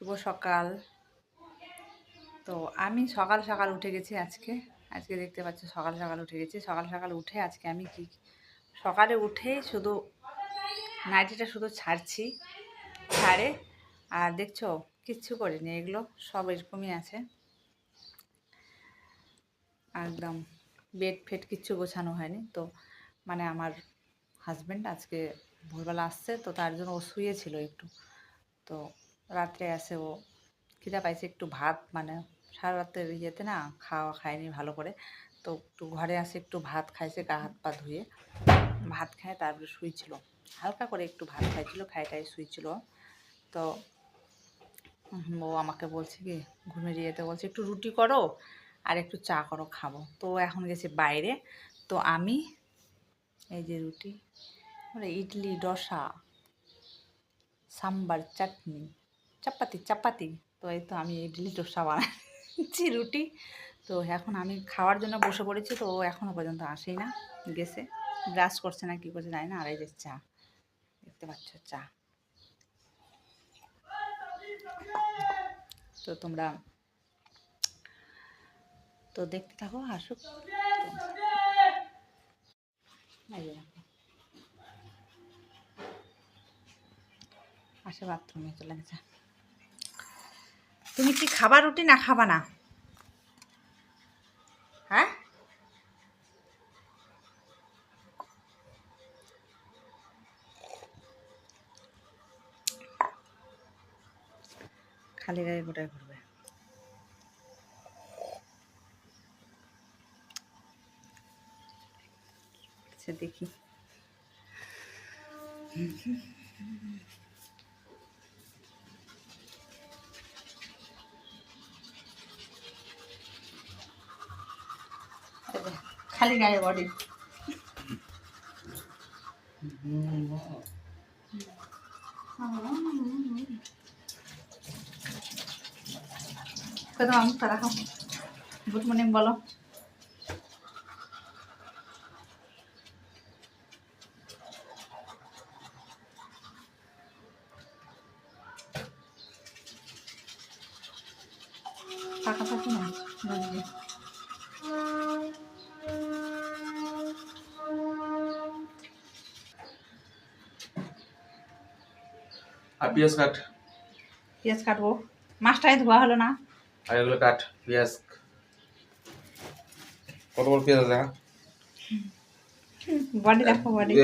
শুভ সকাল। তো আমি সকাল সকাল উঠে গেছি আজকে দেখতে পাচ্ছ সকাল সকাল উঠে গেছি। সকাল সকাল উঠে আজকে আমি কি সকালে উঠেই শুধু নাইটিটা শুধু ছাড়ে আর দেখছো কিচ্ছু করিনি, এগুলো সব এরকমই আছে, একদম বেড ফেড কিচ্ছু গোছানো হয়নি। তো মানে আমার হাজব্যান্ড আজকে ভোরবেলা আসছে, তো তার জন্য ও শুয়েছিল একটু। তো রাত্রে আসে, ও খিদা পাইছে একটু ভাত, মানে সারা রাতের ইয়েতে না খাওয়া খায়নি ভালো করে। তো একটু ঘরে আসে একটু ভাত খাইছে, গা হাত পা ধুয়ে ভাত খায়, তারপরে শুয়েছিল হালকা করে একটু ভাত খাইছিল, খাইটাই শুয়েছিল। তো ও আমাকে বলছে কি ঘুমিয়ে যেতে বলছে, একটু রুটি করো আর একটু চা করো খাবো। তো এখন গেছে বাইরে। তো আমি এই যে রুটি, ইডলি, ডোসা, সাম্বার, চাটনি, চাপাতি। তো এই তো আমি ইডলি ডোসা বানাচ্ছি, রুটি। তো এখন আমি খাওয়ার জন্য বসে পড়েছি। তো ও এখনও পর্যন্ত আসেই না, গেছে ব্রাশ করছে না কী করছে জানি না। আর এই যে চা দেখতে পাচ্ছ, চা। তো তোমরা তো দেখতে থাকো, আসুক। আসে বাথরুমে চলে গেছে। তুমি কি খাবার রুটি না খাবা না? হ্যাঁ, খালি গায়ে গোটায় ঘুরবে। সে দেখি খালি গায়ে বডি। কত আমি তারা খাও। গুড মর্নিং বলো। টাকা থাকি না বুঝলি। আর পেঁয়াজ কাট। পেঁয়াজ কাটবো, মাছটাই ধোয়া হলো না। আর এগুলো কাট পেঁয়াজ। কত বড় পেঁয়াজ আছে? বডি দেখো, বডি।